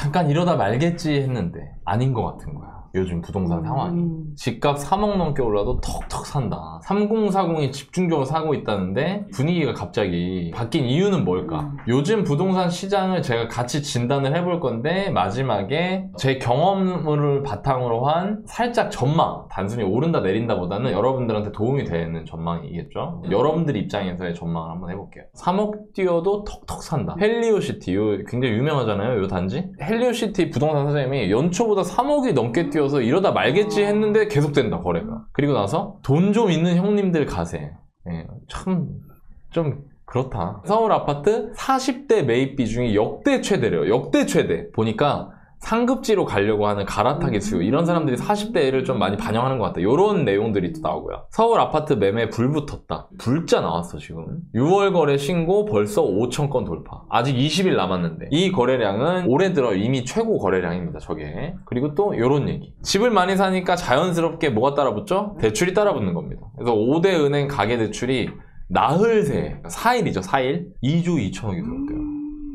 잠깐 이러다 말겠지 했는데 아닌 것 같은 거야. 요즘 부동산 상황이. 집값 3억 넘게 올라도 턱턱 산다. 3040이 집중적으로 사고 있다는데 분위기가 갑자기 바뀐 이유는 뭘까? 요즘 부동산 시장을 제가 같이 진단을 해볼 건데 마지막에 제 경험을 바탕으로 한 살짝 전망, 단순히 오른다 내린다 보다는 여러분들한테 도움이 되는 전망이겠죠? 여러분들 입장에서의 전망을 한번 해볼게요. 3억 뛰어도 턱턱 산다. 헬리오시티, 굉장히 유명하잖아요, 요 단지? 헬리오시티 부동산 사장님이 연초보다 3억이 넘게 뛰어 이러다 말겠지 했는데 계속된다, 거래가. 그리고 나서 돈 좀 있는 형님들 가세. 예, 참 좀 그렇다. 서울 아파트 40대 매입 비중이 역대 최대래요. 역대 최대. 보니까 상급지로 가려고 하는 갈아타기 수요, 이런 사람들이 40대를 좀 많이 반영하는 것 같다. 이런 내용들이 또 나오고요. 서울 아파트 매매 불 붙었다. 불자 나왔어 지금. 6월 거래 신고 벌써 5천 건 돌파. 아직 20일 남았는데 이 거래량은 올해 들어 이미 최고 거래량입니다, 저게. 그리고 또 이런 얘기. 집을 많이 사니까 자연스럽게 뭐가 따라붙죠? 대출이 따라붙는 겁니다. 그래서 5대 은행 가계대출이 나흘 새 4일이죠, 4일 2조 2천억이 들었대요.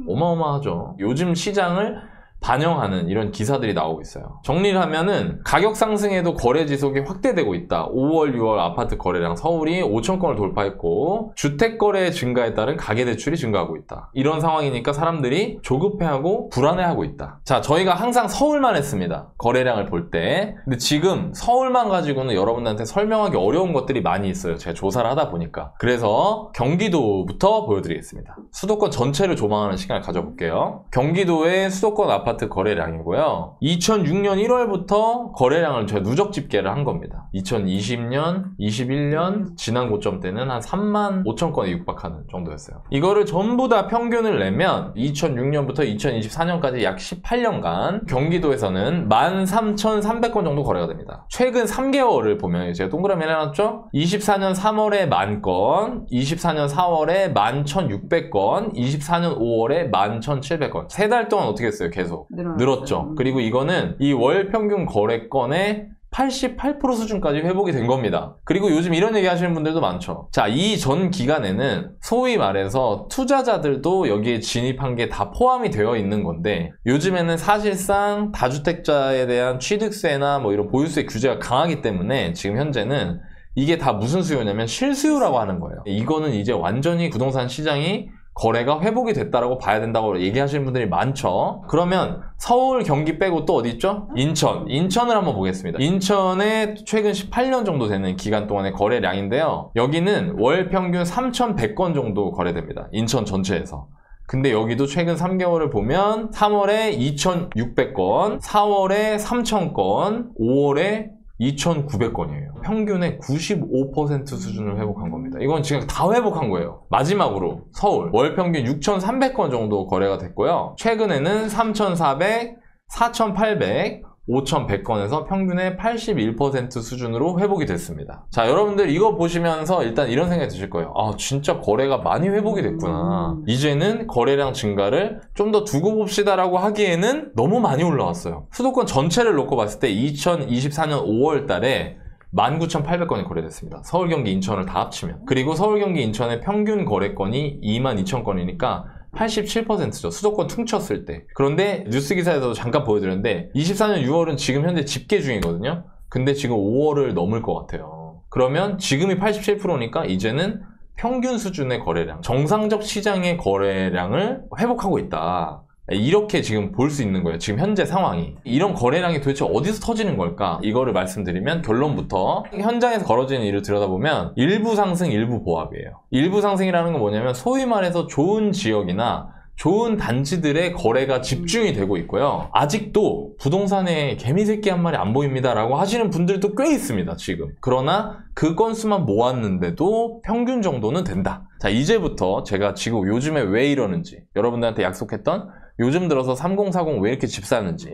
어마어마하죠. 요즘 시장을 반영하는 이런 기사들이 나오고 있어요. 정리를 하면은 가격 상승에도 거래 지속이 확대되고 있다. 5월, 6월 아파트 거래량 서울이 5천 건을 돌파했고 주택 거래 증가에 따른 가계대출이 증가하고 있다. 이런 상황이니까 사람들이 조급해하고 불안해하고 있다. 자, 저희가 항상 서울만 했습니다, 거래량을 볼 때. 근데 지금 서울만 가지고는 여러분들한테 설명하기 어려운 것들이 많이 있어요, 제가 조사를 하다 보니까. 그래서 경기도부터 보여드리겠습니다. 수도권 전체를 조망하는 시간을 가져볼게요. 경기도의 수도권 아파트 거래량이고요. 2006년 1월부터 거래량을 제가 누적 집계를 한 겁니다. 2020년, 21년 지난 고점 때는 한 3만 5천 건에 육박하는 정도였어요. 이거를 전부 다 평균을 내면 2006년부터 2024년까지 약 18년간 경기도에서는 13,300건 정도 거래가 됩니다. 최근 3개월을 보면 제가 동그라미 해놨죠? 24년 3월에 10,000건, 24년 4월에 11,600건, 24년 5월에 11,700건. 3달 동안 어떻게 했어요? 계속 늘었죠. 그리고 이거는 이 월 평균 거래건의 88% 수준까지 회복이 된 겁니다. 그리고 요즘 이런 얘기 하시는 분들도 많죠. 자, 이 전 기간에는 소위 말해서 투자자들도 여기에 진입한 게 다 포함이 되어 있는 건데 요즘에는 사실상 다주택자에 대한 취득세나 뭐 이런 보유세 규제가 강하기 때문에 지금 현재는 이게 다 무슨 수요냐면 실수요라고 하는 거예요. 이거는 이제 완전히 부동산 시장이 거래가 회복이 됐다라고 봐야 된다고 얘기하시는 분들이 많죠. 그러면 서울, 경기 빼고 또 어디 있죠? 인천을 한번 보겠습니다. 인천의 최근 18년 정도 되는 기간 동안의 거래량인데요. 여기는 월 평균 3,100건 정도 거래됩니다, 인천 전체에서. 근데 여기도 최근 3개월을 보면 3월에 2,600건, 4월에 3,000건, 5월에 2,900건이에요. 평균의 95% 수준을 회복한 겁니다. 이건 지금 다 회복한 거예요. 마지막으로 서울 월 평균 6,300건 정도 거래가 됐고요. 최근에는 3,400, 4,800, 5,100건에서 평균의 81% 수준으로 회복이 됐습니다. 자, 여러분들 이거 보시면서 일단 이런 생각이 드실 거예요. 아, 진짜 거래가 많이 회복이 됐구나. 이제는 거래량 증가를 좀 더 두고 봅시다 라고 하기에는 너무 많이 올라왔어요. 수도권 전체를 놓고 봤을 때 2024년 5월 달에 19,800건이 거래됐습니다. 서울, 경기, 인천을 다 합치면. 그리고 서울, 경기, 인천의 평균 거래건이 22,000건이니까 87%죠. 수도권 퉁쳤을 때. 그런데 뉴스 기사에서도 잠깐 보여드렸는데 24년 6월은 지금 현재 집계 중이거든요. 근데 지금 5월을 넘을 것 같아요. 그러면 지금이 87%니까 이제는 평균 수준의 거래량, 정상적 시장의 거래량을 회복하고 있다. 이렇게 지금 볼 수 있는 거예요. 지금 현재 상황이. 이런 거래량이 도대체 어디서 터지는 걸까? 이거를 말씀드리면 결론부터 현장에서 벌어지는 일을 들여다보면 일부 상승, 일부 보합이에요. 일부 상승이라는 건 뭐냐면 소위 말해서 좋은 지역이나 좋은 단지들의 거래가 집중이 되고 있고요. 아직도 부동산에 개미새끼 한 마리 안 보입니다 라고 하시는 분들도 꽤 있습니다, 지금. 그러나 그 건수만 모았는데도 평균 정도는 된다. 자, 이제부터 제가 지금 요즘에 왜 이러는지, 여러분들한테 약속했던 요즘 들어서 3040 왜 이렇게 집 사는지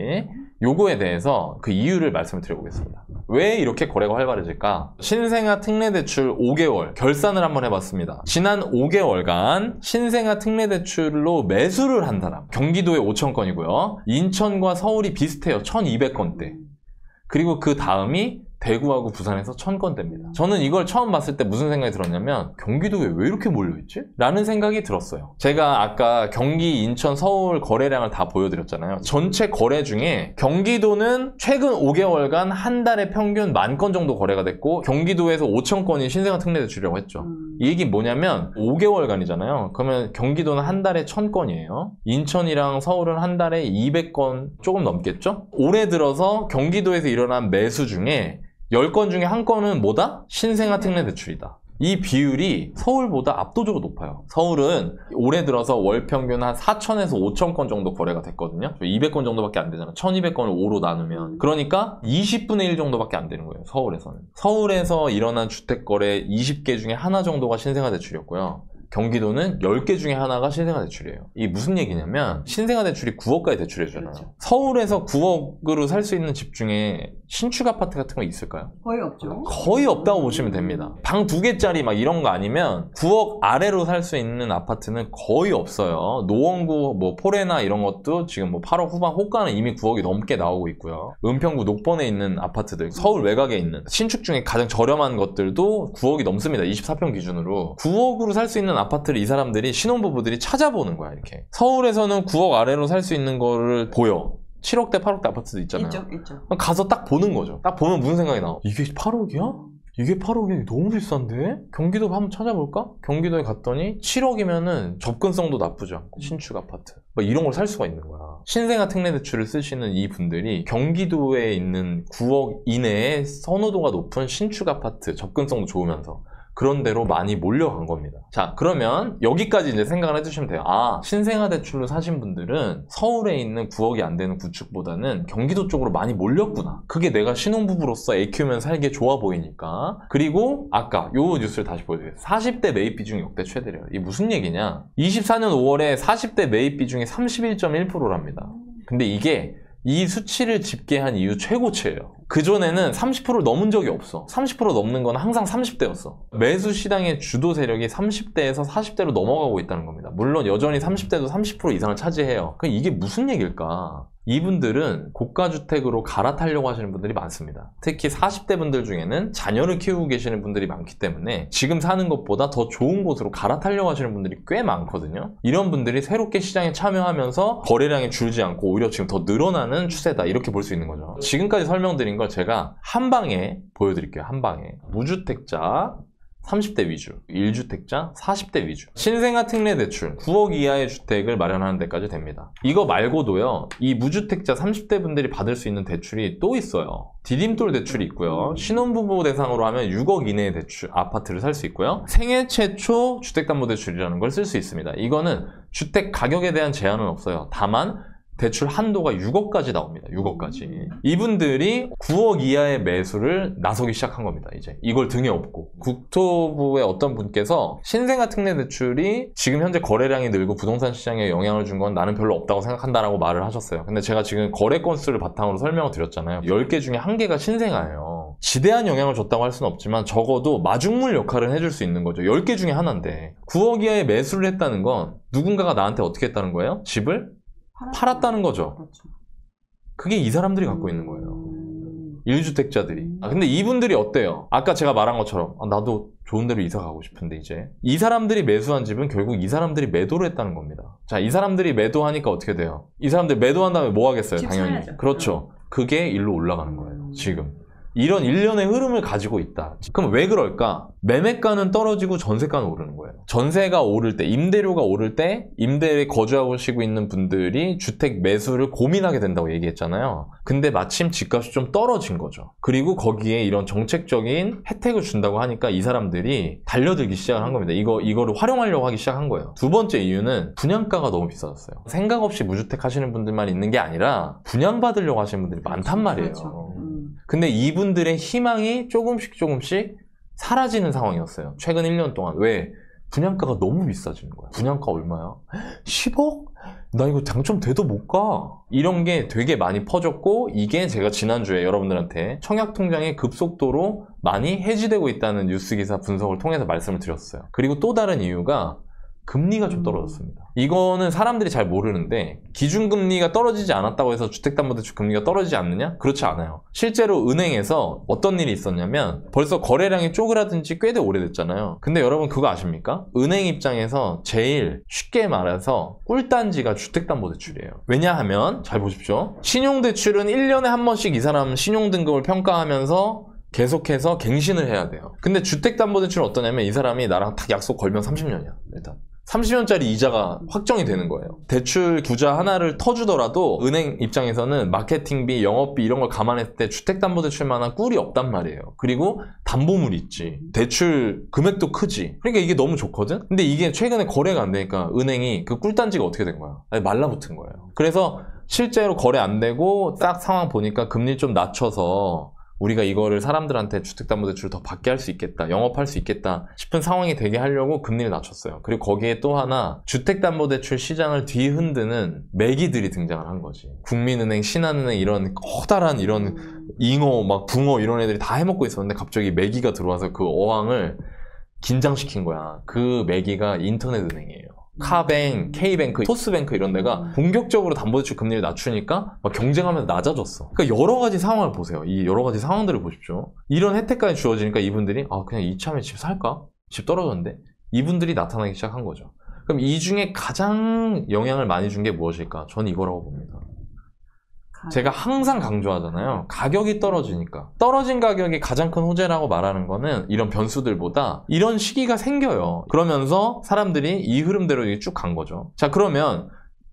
요거에 대해서 그 이유를 말씀을 드려보겠습니다. 왜 이렇게 거래가 활발해질까? 신생아 특례대출 5개월 결산을 한번 해봤습니다. 지난 5개월간 신생아 특례대출로 매수를 한 사람 경기도에 5,000건이고요. 인천과 서울이 비슷해요. 1,200건대. 그리고 그 다음이 대구하고 부산에서 1000건대입니다. 저는 이걸 처음 봤을 때 무슨 생각이 들었냐면 경기도에 왜 이렇게 몰려있지? 라는 생각이 들었어요. 제가 아까 경기, 인천, 서울 거래량을 다 보여드렸잖아요. 전체 거래 중에 경기도는 최근 5개월간 한 달에 평균 10,000건 정도 거래가 됐고 경기도에서 5,000건이 신생아 특례 대출이라고 했죠. 이 얘기는 뭐냐면 5개월간이잖아요. 그러면 경기도는 한 달에 1000건이에요. 인천이랑 서울은 한 달에 200건 조금 넘겠죠? 올해 들어서 경기도에서 일어난 매수 중에 10건 중에 한 건은 뭐다? 신생아 특례 대출이다. 이 비율이 서울보다 압도적으로 높아요. 서울은 올해 들어서 월 평균 한 4,000에서 5,000건 정도 거래가 됐거든요. 200건 정도밖에 안 되잖아. 1,200건을 5로 나누면. 그러니까 20분의 1 정도밖에 안 되는 거예요. 서울에서는. 서울에서 일어난 주택거래 20개 중에 하나 정도가 신생아 대출이었고요. 경기도는 10개 중에 하나가 신생아 대출이에요. 이게 무슨 얘기냐면 신생아 대출이 9억까지 대출해주잖아요. 그렇죠. 서울에서 9억으로 살 수 있는 집 중에 신축 아파트 같은 거 있을까요? 거의 없죠. 거의 없다고 보시면 됩니다. 방 2개짜리 막 이런 거 아니면 9억 아래로 살 수 있는 아파트는 거의 없어요. 노원구 뭐 포레나 이런 것도 지금 뭐 8억 후반, 호가는 이미 9억이 넘게 나오고 있고요. 은평구 녹번에 있는 아파트들, 서울 외곽에 있는 신축 중에 가장 저렴한 것들도 9억이 넘습니다. 24평 기준으로. 9억으로 살 수 있는 아파트를 이 사람들이, 신혼부부들이 찾아보는 거야, 이렇게. 서울에서는 9억 아래로 살 수 있는 거를 보여. 7억대, 8억대 아파트도 있잖아요. 있죠. 가서 딱 보는 거죠. 딱 보면 무슨 생각이 나와? 이게 8억이야? 이게 8억이 너무 비싼데? 경기도 한번 찾아볼까? 경기도에 갔더니 7억이면은 접근성도 나쁘지 않고 신축 아파트 뭐 이런 걸 살 수가 있는 거야. 신생아 특례 대출을 쓰시는 이 분들이 경기도에 있는 9억 이내에 선호도가 높은 신축 아파트, 접근성도 좋으면서 그런 데로 많이 몰려간 겁니다. 자, 그러면 여기까지 이제 생각을 해주시면 돼요. 아, 신생아 대출로 사신 분들은 서울에 있는 9억이 안 되는 구축보다는 경기도 쪽으로 많이 몰렸구나. 그게 내가 신혼부부로서 애 키우면 살기에 좋아 보이니까. 그리고 아까 요 뉴스를 다시 보여드릴게요. 40대 매입 비중이 역대 최대래요. 이게 무슨 얘기냐? 24년 5월에 40대 매입 비중이 31.1%랍니다. 근데 이게 이 수치를 집계한 이후 최고치예요. 그전에는 30%를 넘은 적이 없어. 30% 넘는 건 항상 30대였어. 매수 시장의 주도 세력이 30대에서 40대로 넘어가고 있다는 겁니다. 물론 여전히 30대도 30% 이상을 차지해요. 그럼 이게 무슨 얘기일까? 이분들은 고가주택으로 갈아타려고 하시는 분들이 많습니다. 특히 40대 분들 중에는 자녀를 키우고 계시는 분들이 많기 때문에 지금 사는 것보다 더 좋은 곳으로 갈아타려고 하시는 분들이 꽤 많거든요. 이런 분들이 새롭게 시장에 참여하면서 거래량이 줄지 않고 오히려 지금 더 늘어나는 추세다, 이렇게 볼 수 있는 거죠. 지금까지 설명드린 걸 제가 한 방에 보여드릴게요. 한 방에. 무주택자 30대 위주, 1주택자 40대 위주. 신생아 특례 대출 9억 이하의 주택을 마련하는 데까지 됩니다. 이거 말고도요, 이 무주택자 30대 분들이 받을 수 있는 대출이 또 있어요. 디딤돌 대출이 있고요. 신혼부부 대상으로 하면 6억 이내의 대출, 아파트를 살 수 있고요. 생애 최초 주택담보대출이라는 걸 쓸 수 있습니다. 이거는 주택 가격에 대한 제한은 없어요. 다만 대출 한도가 6억까지 나옵니다. 6억까지. 이분들이 9억 이하의 매수를 나서기 시작한 겁니다. 이제 이걸 등에 업고. 국토부의 어떤 분께서 신생아 특례 대출이 지금 현재 거래량이 늘고 부동산 시장에 영향을 준 건 나는 별로 없다고 생각한다라고 말을 하셨어요. 근데 제가 지금 거래 건수를 바탕으로 설명을 드렸잖아요. 10개 중에 1개가 신생아예요. 지대한 영향을 줬다고 할 수는 없지만 적어도 마중물 역할을 해줄 수 있는 거죠. 10개 중에 하나인데 9억 이하의 매수를 했다는 건 누군가가 나한테 어떻게 했다는 거예요? 집을 팔았다는 거죠. 그렇죠. 그게 이 사람들이 갖고 있는 거예요. 1주택자들이. 근데 이분들이 어때요? 아까 제가 말한 것처럼 나도 좋은 데로 이사 가고 싶은데 이제 이 사람들이 매수한 집은 결국 이 사람들이 매도를 했다는 겁니다. 자, 이 사람들이 매도하니까 어떻게 돼요? 이 사람들이 매도한 다음에 뭐 하겠어요? 당연히. 사야죠. 그렇죠. 그게 일로 올라가는 거예요. 지금. 이런 일련의 흐름을 가지고 있다. 그럼 왜 그럴까? 매매가는 떨어지고 전세가는 오르는 거예요. 전세가 오를 때, 임대료가 오를 때 임대에 거주하고 있는 분들이 주택 매수를 고민하게 된다고 얘기했잖아요. 근데 마침 집값이 좀 떨어진 거죠. 그리고 거기에 이런 정책적인 혜택을 준다고 하니까 이 사람들이 달려들기 시작을 한 겁니다. 이거를 활용하려고 하기 시작한 거예요. 두 번째 이유는 분양가가 너무 비싸졌어요. 생각 없이 무주택 하시는 분들만 있는 게 아니라 분양받으려고 하시는 분들이 많단 말이에요. 그렇죠. 근데 이분들의 희망이 조금씩 사라지는 상황이었어요. 최근 1년 동안. 왜? 분양가가 너무 비싸지는 거야. 분양가 얼마야? 10억? 나 이거 당첨돼도 못 가. 이런 게 되게 많이 퍼졌고, 이게 제가 지난주에 여러분들한테 청약통장이 급속도로 많이 해지되고 있다는 뉴스 기사 분석을 통해서 말씀을 드렸어요. 그리고 또 다른 이유가 금리가 좀 떨어졌습니다. 이거는 사람들이 잘 모르는데 기준금리가 떨어지지 않았다고 해서 주택담보대출 금리가 떨어지지 않느냐? 그렇지 않아요. 실제로 은행에서 어떤 일이 있었냐면 벌써 거래량이 쪼그라든 지 꽤 오래됐잖아요. 근데 여러분 그거 아십니까? 은행 입장에서 제일 쉽게 말해서 꿀단지가 주택담보대출이에요. 왜냐하면 잘 보십시오. 신용대출은 1년에 한 번씩 이 사람 신용등급을 평가하면서 계속해서 갱신을 해야 돼요. 근데 주택담보대출은 어떠냐면 이 사람이 나랑 딱 약속 걸면 30년이야. 일단 30년짜리 이자가 확정이 되는 거예요. 대출 구자 하나를 터주더라도 은행 입장에서는 마케팅비, 영업비 이런 걸 감안했을 때 주택담보대출만한 꿀이 없단 말이에요. 그리고 담보물이 있지. 대출 금액도 크지. 그러니까 이게 너무 좋거든? 근데 이게 최근에 거래가 안 되니까 은행이 그 꿀단지가 어떻게 된 거야? 아니, 말라붙은 거예요. 그래서 실제로 거래 안 되고 딱 상황 보니까 금리 좀 낮춰서 우리가 이거를 사람들한테 주택담보대출을 더 받게 할 수 있겠다, 영업할 수 있겠다 싶은 상황이 되게 하려고 금리를 낮췄어요. 그리고 거기에 또 하나 주택담보대출 시장을 뒤흔드는 매기들이 등장을 한 거지. 국민은행, 신한은행 이런 커다란 이런 잉어, 막 붕어 이런 애들이 다 해먹고 있었는데 갑자기 매기가 들어와서 그 어항을 긴장시킨 거야. 그 매기가 인터넷은행이에요. 카뱅, K뱅크, 토스뱅크 이런 데가 본격적으로 담보대출 금리를 낮추니까 막 경쟁하면서 낮아졌어. 그러니까 여러 가지 상황을 보세요. 이 여러 가지 상황들을 보십시오. 이런 혜택까지 주어지니까 이분들이 그냥 이참에 집 살까? 집 떨어졌는데? 이분들이 나타나기 시작한 거죠. 그럼 이 중에 가장 영향을 많이 준 게 무엇일까? 저는 이거라고 봅니다. 제가 항상 강조하잖아요. 가격이 떨어지니까. 떨어진 가격이 가장 큰 호재라고 말하는 거는 이런 변수들보다 이런 시기가 생겨요. 그러면서 사람들이 이 흐름대로 쭉 간 거죠. 자, 그러면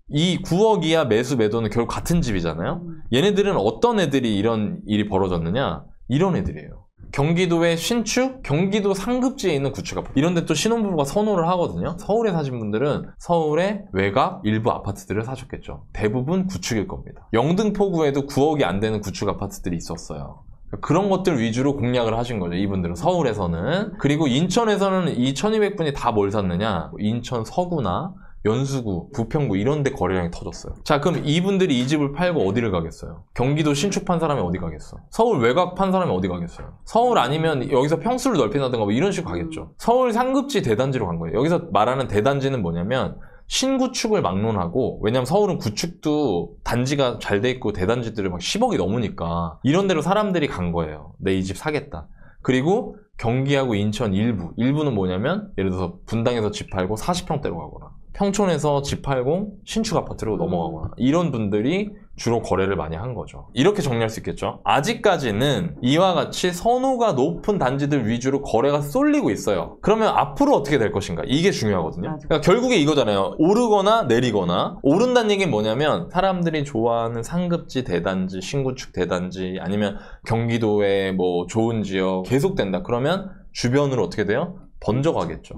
이 9억 이하 매수 매도는 결국 같은 집이잖아요. 얘네들은 어떤 애들이 이런 일이 벌어졌느냐? 이런 애들이에요. 경기도의 신축, 경기도 상급지에 있는 구축 아파트. 이런 데 또 신혼부부가 선호를 하거든요. 서울에 사신 분들은 서울의 외곽 일부 아파트들을 사셨겠죠. 대부분 구축일 겁니다. 영등포구에도 9억이 안 되는 구축 아파트들이 있었어요. 그런 것들 위주로 공략을 하신 거죠. 이분들은 서울에서는. 그리고 인천에서는 이 1200분이 다 뭘 샀느냐? 인천 서구나 연수구, 부평구 이런 데 거래량이 터졌어요. 자, 그럼 이분들이 이 집을 팔고 어디를 가겠어요? 경기도 신축 판 사람이 어디 가겠어? 서울 외곽 판 사람이 어디 가겠어요? 서울 아니면 여기서 평수를 넓힌다든가 뭐 이런 식으로 가겠죠. 서울 상급지 대단지로 간 거예요. 여기서 말하는 대단지는 뭐냐면 신구축을 막론하고, 왜냐면 서울은 구축도 단지가 잘 돼 있고 대단지들이 막 10억이 넘으니까 이런 데로 사람들이 간 거예요. 내 이 집 사겠다. 그리고 경기하고 인천 일부는 뭐냐면 예를 들어서 분당에서 집 팔고 40평대로 가거나 평촌에서 집 팔고 신축 아파트로 넘어가거나 이런 분들이 주로 거래를 많이 한 거죠. 이렇게 정리할 수 있겠죠. 아직까지는 이와 같이 선호가 높은 단지들 위주로 거래가 쏠리고 있어요. 그러면 앞으로 어떻게 될 것인가? 이게 중요하거든요. 그러니까 결국에 이거잖아요. 오르거나 내리거나. 오른다는 얘기는 뭐냐면 사람들이 좋아하는 상급지 대단지, 신구축 대단지, 아니면 경기도의 뭐 좋은 지역 계속된다. 그러면 주변으로 어떻게 돼요? 번져가겠죠.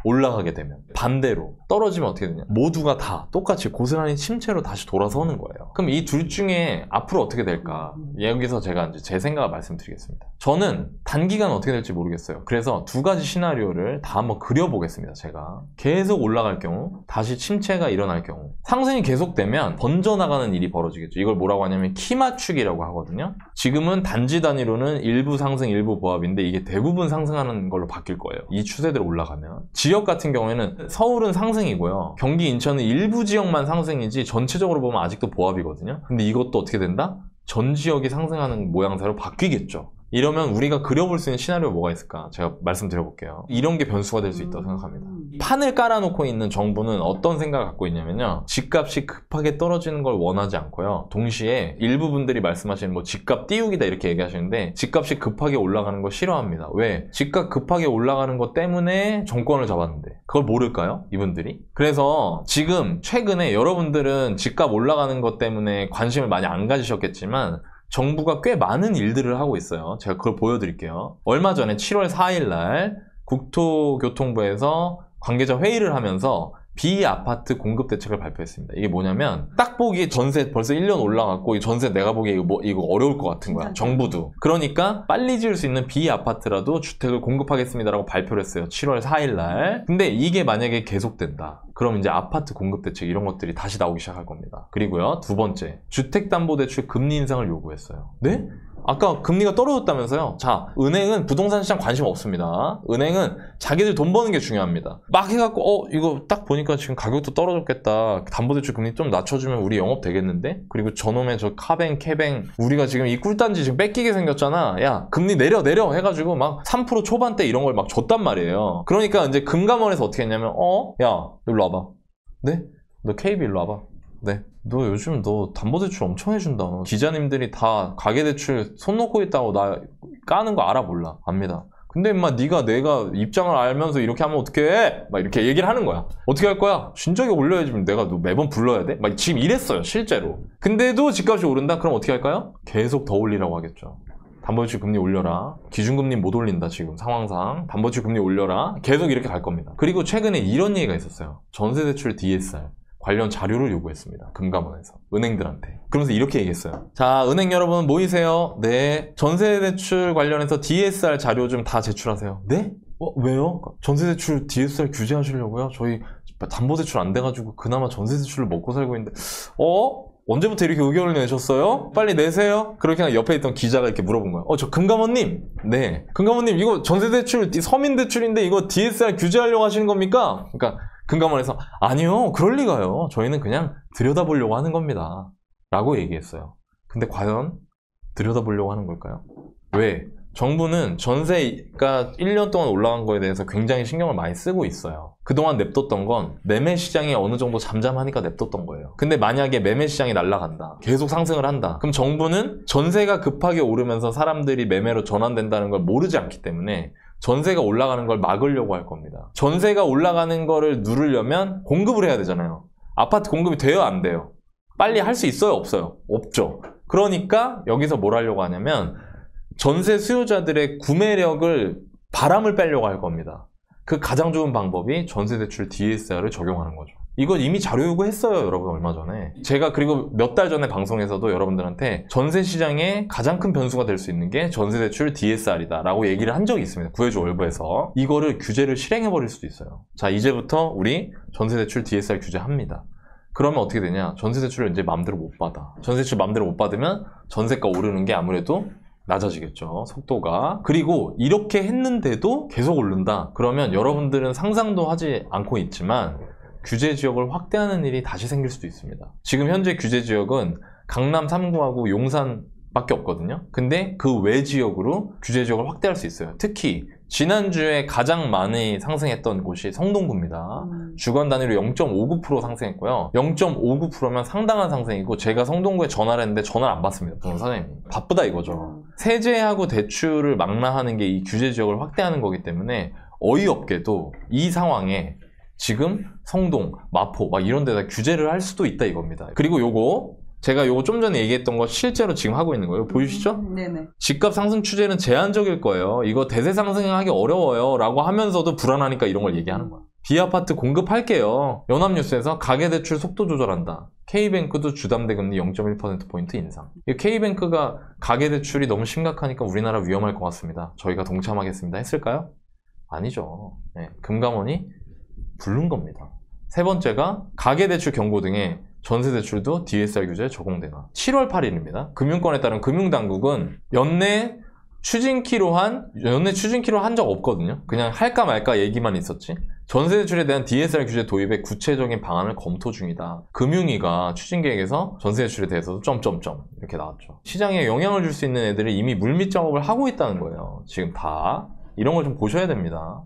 올라가게 되면. 반대로 떨어지면 어떻게 되냐, 모두가 다 똑같이 고스란히 침체로 다시 돌아서는 거예요. 그럼 이 둘 중에 앞으로 어떻게 될까? 여기서 제가 이제 제 생각을 말씀드리겠습니다. 저는 단기간 어떻게 될지 모르겠어요. 그래서 두 가지 시나리오를 다 한번 그려보겠습니다. 제가 계속 올라갈 경우, 다시 침체가 일어날 경우, 상승이 계속되면 번져나가는 일이 벌어지겠죠. 이걸 뭐라고 하냐면 키 맞추기라고 하거든요. 지금은 단지 단위로는 일부 상승 일부 보합인데 이게 대부분 상승하는 걸로 바뀔 거예요. 이 추세대로 올라가면. 지역 같은 경우에는 서울은 상승이고요. 경기, 인천은 일부 지역만 상승이지 전체적으로 보면 아직도 보합이거든요. 근데 이것도 어떻게 된다? 전 지역이 상승하는 모양새로 바뀌겠죠. 이러면 우리가 그려볼 수 있는 시나리오가 뭐가 있을까? 제가 말씀드려볼게요. 이런 게 변수가 될 수 있다고 생각합니다. 판을 깔아놓고 있는 정부는 어떤 생각을 갖고 있냐면요, 집값이 급하게 떨어지는 걸 원하지 않고요, 동시에 일부 분들이 말씀하시는 뭐 집값 띄우기다 이렇게 얘기하시는데 집값이 급하게 올라가는 거 싫어합니다. 왜? 집값 급하게 올라가는 것 때문에 정권을 잡았는데 그걸 모를까요? 이분들이? 그래서 지금 최근에 여러분들은 집값 올라가는 것 때문에 관심을 많이 안 가지셨겠지만 정부가 꽤 많은 일들을 하고 있어요. 제가 그걸 보여드릴게요. 얼마 전에 7월 4일 날 국토교통부에서 관계자 회의를 하면서 비아파트 공급 대책을 발표했습니다. 이게 뭐냐면 딱 보기 전세 벌써 1년 올라갔고 이 전세 내가 보기에 이거 어려울 것 같은 거야. 정부도. 그러니까 빨리 지을 수 있는 비아파트라도 주택을 공급하겠습니다라고 발표를 했어요. 7월 4일 날. 근데 이게 만약에 계속된다. 그럼 이제 아파트 공급 대책 이런 것들이 다시 나오기 시작할 겁니다. 그리고요, 두 번째, 주택담보대출 금리 인상을 요구했어요. 네? 아까 금리가 떨어졌다면서요. 자, 은행은 부동산 시장 관심 없습니다. 은행은 자기들 돈 버는 게 중요합니다. 막 해갖고 이거 딱 보니까 지금 가격도 떨어졌겠다. 담보대출 금리 좀 낮춰주면 우리 영업 되겠는데? 그리고 저놈의 저 카뱅, 캐뱅 우리가 지금 이 꿀단지 지금 뺏기게 생겼잖아. 야, 금리 내려 해가지고 막 3% 초반대 이런 걸 막 줬단 말이에요. 그러니까 이제 금감원에서 어떻게 했냐면 야, 일로 와봐. 네? 너 KB 일로 와봐. 네. 너 요즘 너 담보대출 엄청 해준다. 기자님들이 다 가계대출 손 놓고 있다고 나 까는 거 알아 몰라? 압니다. 근데 임마 네가 내가 입장을 알면서 이렇게 하면 어떡해? 막 이렇게 얘기를 하는 거야. 어떻게 할 거야? 진작에 올려야지. 내가 너 매번 불러야 돼? 막 지금 이랬어요 실제로. 근데도 집값이 오른다? 그럼 어떻게 할까요? 계속 더 올리라고 하겠죠. 담보대출 금리 올려라. 기준금리 못 올린다 지금 상황상. 담보대출 금리 올려라. 계속 이렇게 갈 겁니다. 그리고 최근에 이런 얘기가 있었어요. 전세대출 DSR 관련 자료를 요구했습니다. 금감원에서 은행들한테. 그러면서 이렇게 얘기했어요. 자, 은행 여러분 모이세요. 네. 전세대출 관련해서 DSR 자료 좀 다 제출하세요. 네? 왜요? 전세대출 DSR 규제하시려고요? 저희 담보대출 안 돼가지고 그나마 전세대출을 먹고 살고 있는데 언제부터 이렇게 의견을 내셨어요? 빨리 내세요. 그렇게 그냥 옆에 있던 기자가 이렇게 물어본 거예요. 저 금감원님. 네. 금감원님 이거 전세대출 서민대출인데 이거 DSR 규제하려고 하시는 겁니까? 그러니까 금감원에서 아니요. 그럴 리가요. 저희는 그냥 들여다보려고 하는 겁니다. 라고 얘기했어요. 근데 과연 들여다보려고 하는 걸까요? 왜? 정부는 전세가 1년 동안 올라간 거에 대해서 굉장히 신경을 많이 쓰고 있어요. 그동안 냅뒀던 건 매매 시장이 어느 정도 잠잠하니까 냅뒀던 거예요. 근데 만약에 매매 시장이 날아간다. 계속 상승을 한다. 그럼 정부는 전세가 급하게 오르면서 사람들이 매매로 전환된다는 걸 모르지 않기 때문에 전세가 올라가는 걸 막으려고 할 겁니다. 전세가 올라가는 거를 누르려면 공급을 해야 되잖아요. 아파트 공급이 돼요, 안 돼요? 빨리 할 수 있어요, 없어요? 없죠. 그러니까 여기서 뭘 하려고 하냐면 전세 수요자들의 구매력을 바람을 빼려고 할 겁니다. 그 가장 좋은 방법이 전세대출 DSR을 적용하는 거죠. 이거 이미 자료 요구했어요, 여러분 얼마 전에. 제가 그리고 몇 달 전에 방송에서도 여러분들한테 전세 시장의 가장 큰 변수가 될 수 있는 게 전세대출 DSR이다 라고 얘기를 한 적이 있습니다. 구해줘 월부에서. 이거를 규제를 실행해버릴 수도 있어요. 자, 이제부터 우리 전세대출 DSR 규제합니다. 그러면 어떻게 되냐? 전세대출을 이제 마음대로 못 받아. 전세대출 마음대로 못 받으면 전세가 오르는 게 아무래도 낮아지겠죠. 속도가. 그리고 이렇게 했는데도 계속 오른다. 그러면 여러분들은 상상도 하지 않고 있지만 규제 지역을 확대하는 일이 다시 생길 수도 있습니다. 지금 현재 규제 지역은 강남 3구하고 용산밖에 없거든요. 근데 그 외 지역으로 규제 지역을 확대할 수 있어요. 특히 지난주에 가장 많이 상승했던 곳이 성동구입니다. 주간 단위로 0.59% 상승했고요. 0.59%면 상당한 상승이고 제가 성동구에 전화를 했는데 전화를 안 받습니다. 부동산 사장님이. 바쁘다 이거죠. 세제하고 대출을 망라하는 게 이 규제 지역을 확대하는 거기 때문에 어이없게도 이 상황에 지금 성동, 마포 막 이런 데다 규제를 할 수도 있다 이겁니다. 그리고 제가 요거 좀 전에 얘기했던 거 실제로 지금 하고 있는 거예요. 보이시죠? 네네. 집값 상승 추세는 제한적일 거예요. 이거 대세 상승하기 어려워요. 라고 하면서도 불안하니까 이런 걸 얘기하는 거야. B아파트 공급할게요. 연합뉴스에서 가계대출 속도 조절한다. K뱅크도 주담대금리 0.1%포인트 인상. K뱅크가 가계대출이 너무 심각하니까 우리나라 위험할 것 같습니다. 저희가 동참하겠습니다. 했을까요? 아니죠. 네, 금감원이 부른 겁니다. 세 번째가 가계대출 경고 등의 전세대출도 DSR 규제에 적용되나. 7월 8일입니다. 금융권에 따른 금융당국은 연내 추진키로 한 적 없거든요. 그냥 할까 말까 얘기만 있었지. 전세대출에 대한 DSR 규제 도입의 구체적인 방안을 검토 중이다. 금융위가 추진계획에서 전세대출에 대해서도 점점점 이렇게 나왔죠. 시장에 영향을 줄 수 있는 애들이 이미 물밑 작업을 하고 있다는 거예요. 지금 다. 이런 걸 좀 보셔야 됩니다.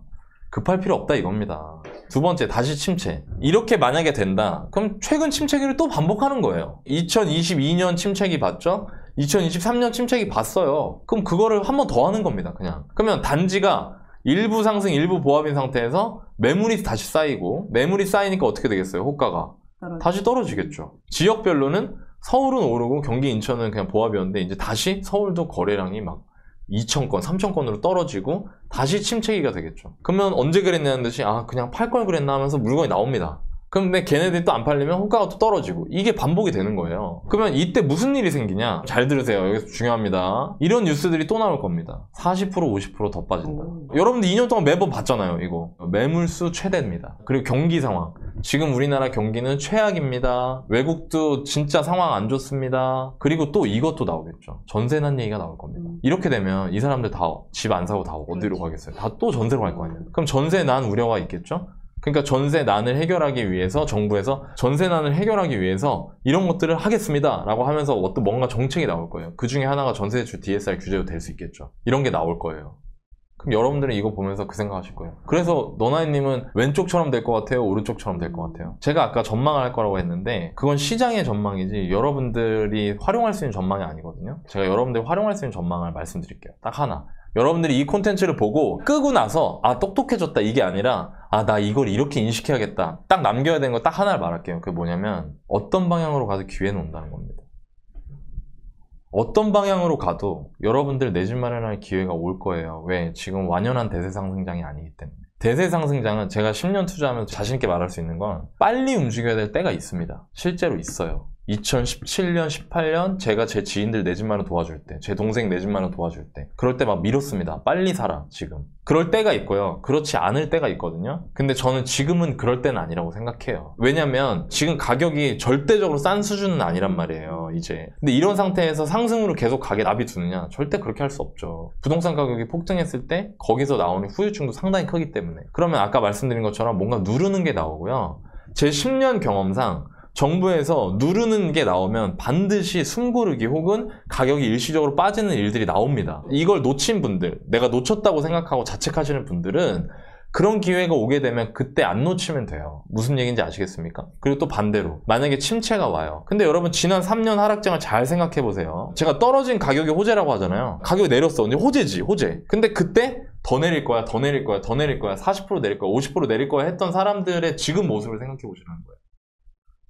급할 필요 없다 이겁니다. 두 번째, 다시 침체. 이렇게 만약에 된다. 그럼 최근 침체기를 또 반복하는 거예요. 2022년 침체기 봤죠? 2023년 침체기 봤어요. 그럼 그거를 한 번 더 하는 겁니다. 그냥. 그러면 단지가 일부 상승, 일부 보합인 상태에서 매물이 다시 쌓이고 매물이 쌓이니까 어떻게 되겠어요? 호가가. 다시 떨어지겠죠. 지역별로는 서울은 오르고 경기, 인천은 그냥 보합이었는데 이제 다시 서울도 거래량이 막 2,000건, 3,000건으로 떨어지고 다시 침체기가 되겠죠. 그러면 언제 그랬냐는 듯이 그냥 팔 걸 그랬나 하면서 물건이 나옵니다. 근데 걔네들이 또 안 팔리면 호가가 또 떨어지고 이게 반복이 되는 거예요. 그러면 이때 무슨 일이 생기냐? 잘 들으세요. 여기서 중요합니다. 이런 뉴스들이 또 나올 겁니다. 40% 50% 더 빠진다. 여러분들 2년 동안 매번 봤잖아요. 이거 매물수 최대입니다. 그리고 경기 상황 지금 우리나라 경기는 최악입니다. 외국도 진짜 상황 안 좋습니다. 그리고 또 이것도 나오겠죠. 전세 난 얘기가 나올 겁니다. 이렇게 되면 이 사람들 다 집 안 사고 다 어디로 가겠어요? 다 또 전세로 갈 거 아니에요. 그럼 전세 난 우려가 있겠죠? 그러니까 전세 난을 해결하기 위해서 정부에서 전세 난을 해결하기 위해서 이런 것들을 하겠습니다 라고 하면서 어떤 뭔가 정책이 나올 거예요. 그 중에 하나가 전세대출 DSR 규제도 될 수 있겠죠. 이런 게 나올 거예요. 그럼 여러분들은 이거 보면서 그 생각하실 거예요. 그래서 너나이님은 왼쪽처럼 될 것 같아요? 오른쪽처럼 될 것 같아요? 제가 아까 전망을 할 거라고 했는데 그건 시장의 전망이지 여러분들이 활용할 수 있는 전망이 아니거든요. 제가 여러분들이 활용할 수 있는 전망을 말씀드릴게요. 딱 하나. 여러분들이 이 콘텐츠를 보고 끄고 나서 아 똑똑해졌다 이게 아니라 아 나 이걸 이렇게 인식해야겠다 딱 남겨야 되는 거 딱 하나를 말할게요. 그게 뭐냐면 어떤 방향으로 가도 기회는 온다는 겁니다. 어떤 방향으로 가도 여러분들 내 집 마련할 기회가 올 거예요. 왜? 지금 완연한 대세 상승장이 아니기 때문에. 대세 상승장은 제가 10년 투자하면서 자신있게 말할 수 있는 건 빨리 움직여야 될 때가 있습니다. 실제로 있어요. 2017년, 18년 제가 제 지인들 내 집 마련 도와줄 때, 제 동생 내 집 마련 도와줄 때 그럴 때 막 밀었습니다. 빨리 사라 지금. 그럴 때가 있고요. 그렇지 않을 때가 있거든요. 근데 저는 지금은 그럴 때는 아니라고 생각해요. 왜냐면 지금 가격이 절대적으로 싼 수준은 아니란 말이에요. 이제. 근데 이런 상태에서 상승으로 계속 가게 놔두느냐? 절대 그렇게 할 수 없죠. 부동산 가격이 폭등했을 때 거기서 나오는 후유증도 상당히 크기 때문에. 그러면 아까 말씀드린 것처럼 뭔가 누르는 게 나오고요. 제 10년 경험상 정부에서 누르는 게 나오면 반드시 숨고르기 혹은 가격이 일시적으로 빠지는 일들이 나옵니다. 이걸 놓친 분들, 내가 놓쳤다고 생각하고 자책하시는 분들은 그런 기회가 오게 되면 그때 안 놓치면 돼요. 무슨 얘기인지 아시겠습니까? 그리고 또 반대로 만약에 침체가 와요. 근데 여러분 지난 3년 하락장을 잘 생각해 보세요. 제가 떨어진 가격이 호재라고 하잖아요. 가격이 내렸어. 근데 호재지, 호재. 근데 그때 더 내릴 거야, 더 내릴 거야, 더 내릴 거야, 40% 내릴 거야, 50% 내릴 거야 했던 사람들의 지금 모습을 생각해 보시라는 거예요.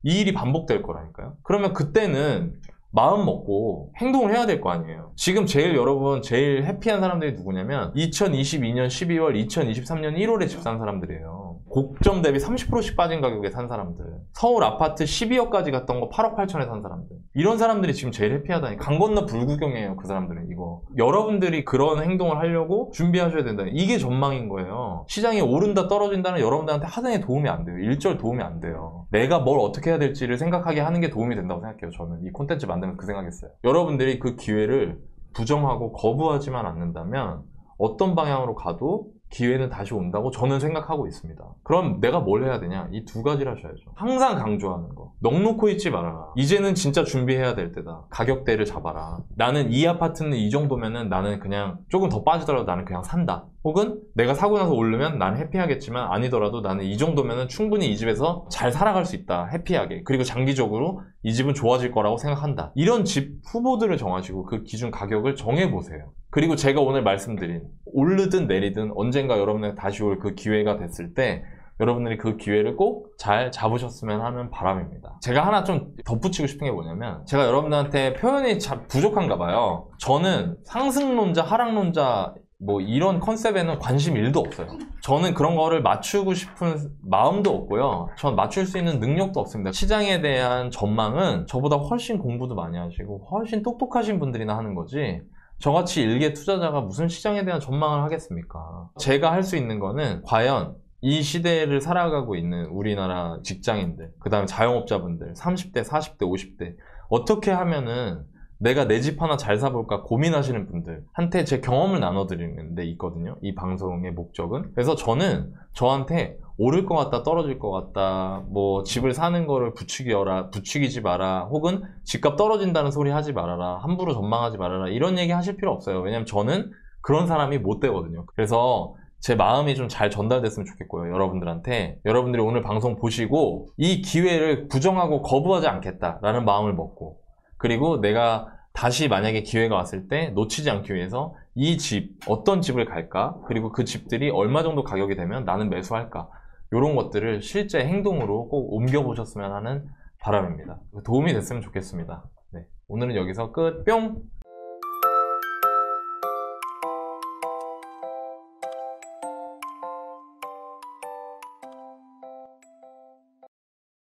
이 일이 반복될 거라니까요. 그러면 그때는 마음 먹고 행동을 해야 될 거 아니에요. 지금 여러분 제일 해피한 사람들이 누구냐면 2022년 12월, 2023년 1월에 집 산 사람들이에요. 고점 대비 30%씩 빠진 가격에 산 사람들. 서울 아파트 12억까지 갔던 거 8억 8천에 산 사람들. 이런 사람들이 지금 제일 해피하다니. 강 건너 불구경이에요, 그 사람들은 이거. 여러분들이 그런 행동을 하려고 준비하셔야 된다. 이게 전망인 거예요. 시장이 오른다 떨어진다는 여러분들한테 하등의 도움이 안 돼요. 일절 도움이 안 돼요. 내가 뭘 어떻게 해야 될지를 생각하게 하는 게 도움이 된다고 생각해요. 저는 이 콘텐츠 만들면서 그 생각했어요. 여러분들이 그 기회를 부정하고 거부하지만 않는다면 어떤 방향으로 가도 기회는 다시 온다고 저는 생각하고 있습니다. 그럼 내가 뭘 해야 되냐? 이 두 가지를 하셔야죠. 항상 강조하는 거. 넋 놓고 있지 말아라. 이제는 진짜 준비해야 될 때다. 가격대를 잡아라. 나는 이 아파트는 이 정도면은 나는 그냥 조금 더 빠지더라도 나는 그냥 산다. 혹은 내가 사고 나서 오르면 난 해피하겠지만 아니더라도 나는 이 정도면은 충분히 이 집에서 잘 살아갈 수 있다. 해피하게. 그리고 장기적으로 이 집은 좋아질 거라고 생각한다. 이런 집 후보들을 정하시고 그 기준 가격을 정해보세요. 그리고 제가 오늘 말씀드린 오르든 내리든 언젠가 여러분에게 다시 올 그 기회가 됐을 때 여러분들이 그 기회를 꼭 잘 잡으셨으면 하는 바람입니다. 제가 하나 좀 덧붙이고 싶은 게 뭐냐면 제가 여러분들한테 표현이 참 부족한가 봐요. 저는 상승론자, 하락론자 뭐 이런 컨셉에는 관심 1도 없어요. 저는 그런 거를 맞추고 싶은 마음도 없고요. 전 맞출 수 있는 능력도 없습니다. 시장에 대한 전망은 저보다 훨씬 공부도 많이 하시고 훨씬 똑똑하신 분들이나 하는 거지 저같이 일개 투자자가 무슨 시장에 대한 전망을 하겠습니까? 제가 할 수 있는 거는 과연 이 시대를 살아가고 있는 우리나라 직장인들, 그 다음에 자영업자분들, 30대, 40대, 50대 어떻게 하면은 내가 내 집 하나 잘 사볼까 고민하시는 분들한테 제 경험을 나눠드리는 데 있거든요. 이 방송의 목적은. 그래서 저는 저한테 오를 것 같다, 떨어질 것 같다, 뭐 집을 사는 거를 부추기지 마라, 혹은 집값 떨어진다는 소리 하지 말아라, 함부로 전망하지 말아라 이런 얘기 하실 필요 없어요. 왜냐면 저는 그런 사람이 못 되거든요. 그래서 제 마음이 좀 잘 전달됐으면 좋겠고요. 여러분들한테. 여러분들이 오늘 방송 보시고 이 기회를 부정하고 거부하지 않겠다라는 마음을 먹고 그리고 내가 다시 만약에 기회가 왔을 때 놓치지 않기 위해서 이 집, 어떤 집을 갈까? 그리고 그 집들이 얼마 정도 가격이 되면 나는 매수할까? 이런 것들을 실제 행동으로 꼭 옮겨보셨으면 하는 바람입니다. 도움이 됐으면 좋겠습니다. 네, 오늘은 여기서 끝! 뿅!